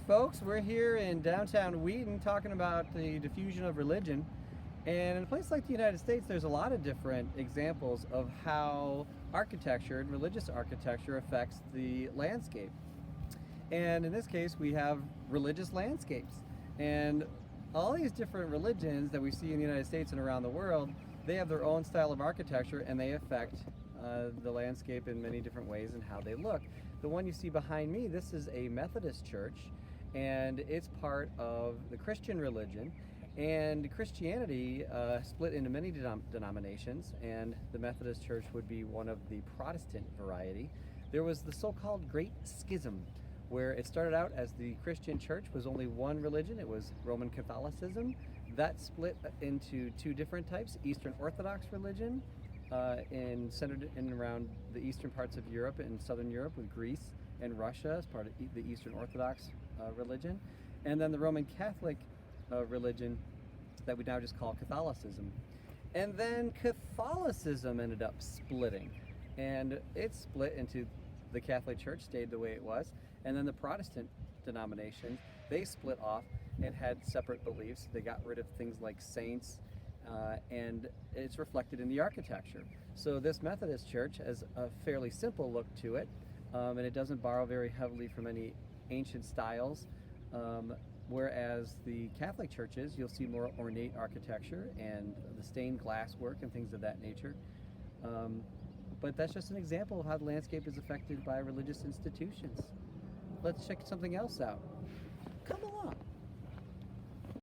folks, we're here in downtown Wheaton talking about the diffusion of religion. And in a place like the United States, there's a lot of different examples of how architecture and religious architecture affects the landscape. And in this case, we have religious landscapes. And all these different religions that we see in the United States and around the world, they have their own style of architecture, and they affect the landscape in many different ways and how they look. The one you see behind me, this is a Methodist church, and it's part of the Christian religion. And Christianity split into many denominations, and the Methodist Church would be one of the Protestant variety. There was the so-called Great Schism, where it started out as the Christian church was only one religion. It was Roman Catholicism. That split into two different types: Eastern Orthodox religion, centered in and around the eastern parts of Europe and Southern Europe, with Greece and Russia as part of the Eastern Orthodox religion, and then the Roman Catholic religion that we now just call Catholicism. And then Catholicism ended up splitting, and it split into the Catholic Church stayed the way it was, and then the Protestant denominations, they split off and had separate beliefs. They got rid of things like saints, and it's reflected in the architecture. So this Methodist church has a fairly simple look to it, and it doesn't borrow very heavily from any ancient styles. Whereas the Catholic churches, you'll see more ornate architecture and the stained glass work and things of that nature. But that's just an example of how the landscape is affected by religious institutions. Let's check something else out. Come along.